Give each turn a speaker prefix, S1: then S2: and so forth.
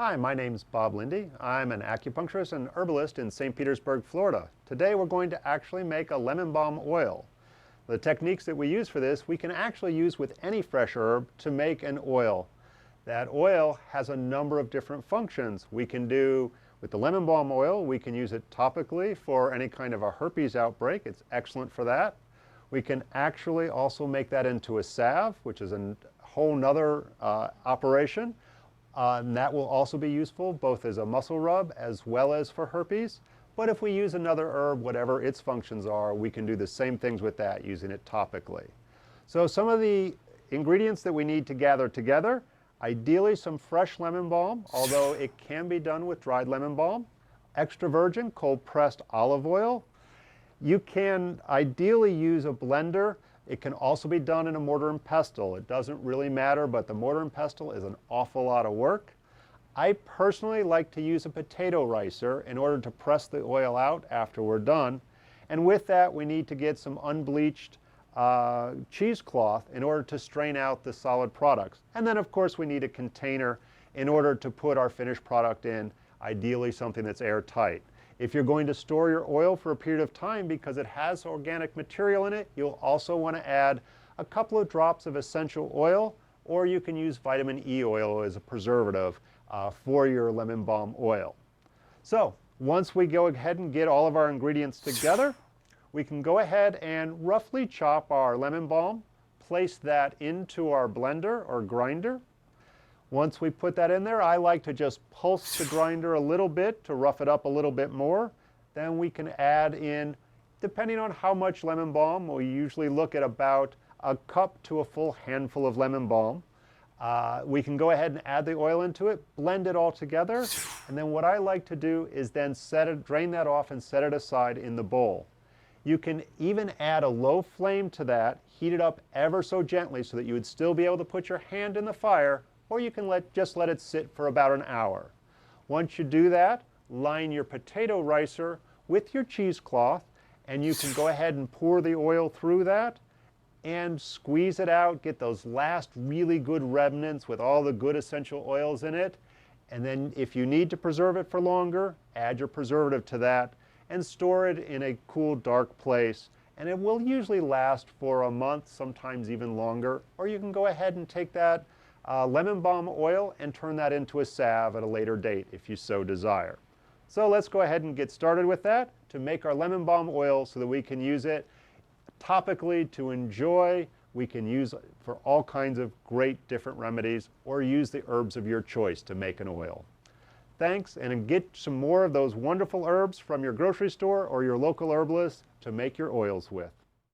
S1: Hi, my name's Bob Linde. I'm an acupuncturist and herbalist in St. Petersburg, Florida. Today we're going to actually make a lemon balm oil. The techniques that we use for this, we can actually use with any fresh herb to make an oil. That oil has a number of different functions. We can do, with the lemon balm oil, we can use it topically for any kind of a herpes outbreak. It's excellent for that. We can actually also make that into a salve, which is a whole nother operation. And that will also be useful both as a muscle rub as well as for herpes. But if we use another herb, whatever its functions are, we can do the same things with that using it topically. So some of the ingredients that we need to gather together, ideally some fresh lemon balm, although it can be done with dried lemon balm, extra virgin cold pressed olive oil. You can ideally use a blender. It can also be done in a mortar and pestle. It doesn't really matter, but the mortar and pestle is an awful lot of work. I personally like to use a potato ricer in order to press the oil out after we're done. And with that, we need to get some unbleached cheesecloth in order to strain out the solid products. And then, of course, we need a container in order to put our finished product in, ideally something that's airtight. If you're going to store your oil for a period of time because it has organic material in it, you'll also want to add a couple of drops of essential oil, or you can use vitamin E oil as a preservative for your lemon balm oil. So once we go ahead and get all of our ingredients together, we can go ahead and roughly chop our lemon balm, place that into our blender or grinder. Once we put that in there, I like to just pulse the grinder a little bit to rough it up a little bit more. Then we can add in, depending on how much lemon balm, we usually look at about a cup to a full handful of lemon balm. We can go ahead and add the oil into it, blend it all together, and then what I like to do is then drain that off and set it aside in the bowl. You can even add a low flame to that, heat it up ever so gently so that you would still be able to put your hand in the fire, or you can just let it sit for about an hour. Once you do that, line your potato ricer with your cheesecloth, and you can go ahead and pour the oil through that and squeeze it out, get those last really good remnants with all the good essential oils in it. And then if you need to preserve it for longer, add your preservative to that and store it in a cool, dark place. And it will usually last for a month, sometimes even longer. Or you can go ahead and take that lemon balm oil and turn that into a salve at a later date if you so desire. So let's go ahead and get started with that to make our lemon balm oil so that we can use it topically to enjoy. We can use it for all kinds of great different remedies, or use the herbs of your choice to make an oil. Thanks, and get some more of those wonderful herbs from your grocery store or your local herbalist to make your oils with.